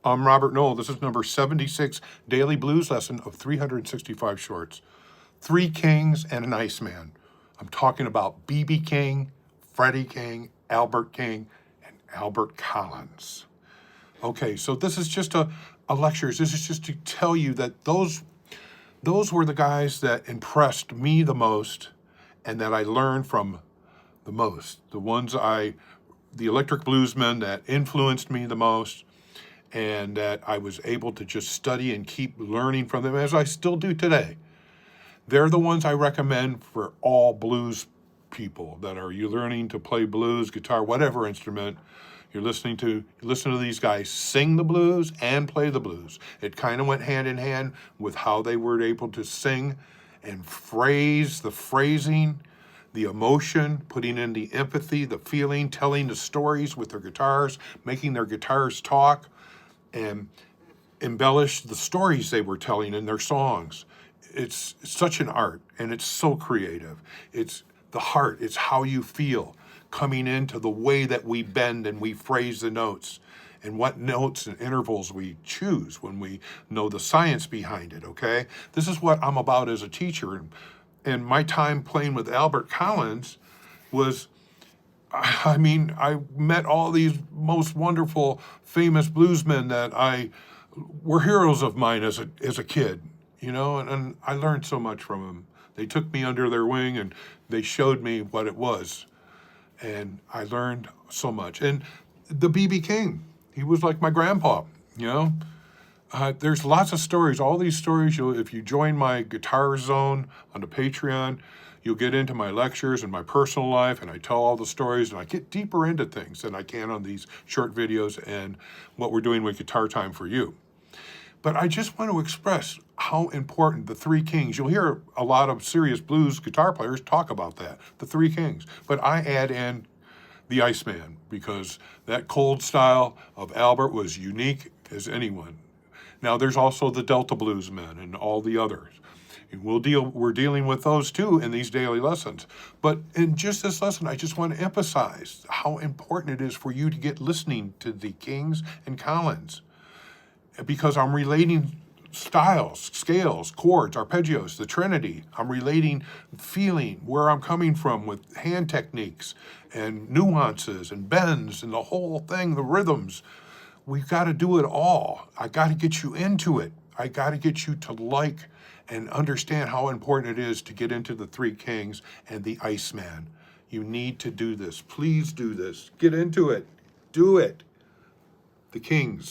I'm Robert Noll. This is number 76 daily blues lesson of 365 shorts. Three Kings and an Iceman. I'm talking about B.B. King, Freddie King, Albert King, and Albert Collins. Okay, so this is just a lecture. This is just to tell you that those were the guys that impressed me the most and that I learned from the most. The electric bluesmen that influenced me the most, and that I was able to just study and keep learning from them, as I still do today. They're the ones I recommend for all blues people that are you learning to play blues, guitar, whatever instrument. Listen to these guys sing the blues and play the blues. It kind of went hand in hand with how they were able to sing and phrase, the phrasing, the emotion, putting in the empathy, the feeling, telling the stories with their guitars, making their guitars talk, and embellish the stories they were telling in their songs. It's such an art, and it's so creative. It's the heart, it's how you feel coming into the way that we bend and we phrase the notes, and what notes and intervals we choose when we know the science behind it, okay? This is what I'm about as a teacher. And my time playing with Albert Collins was, I mean, I met all these most wonderful, famous bluesmen that were heroes of mine as a kid, and I learned so much from them. They took me under their wing and they showed me what it was, and I learned so much. And the B.B. King, he was like my grandpa, There's lots of stories. All these stories, if you join my Guitar Zone on the Patreon, you'll get into my lectures and my personal life, and I tell all the stories, and I get deeper into things than I can on these short videos and what we're doing with Guitar Time for You. But I just want to express how important the Three Kings, you'll hear a lot of serious blues guitar players talk about that, the Three Kings. But I add in the Iceman, because that cold style of Albert was unique as anyone. Now there's also the Delta Bluesmen and all the others. We're dealing with those too in these daily lessons. But in just this lesson, I just want to emphasize how important it is for you to get listening to the Kings and Collins, because I'm relating styles, scales, chords, arpeggios, the Trinity. I'm relating feeling, where I'm coming from with hand techniques and nuances and bends and the whole thing, the rhythms. We've got to do it all. I got to get you into it. I got to get you to like and understand how important it is to get into the Three Kings and the Iceman. You need to do this. Please do this. Get into it. Do it. The Kings.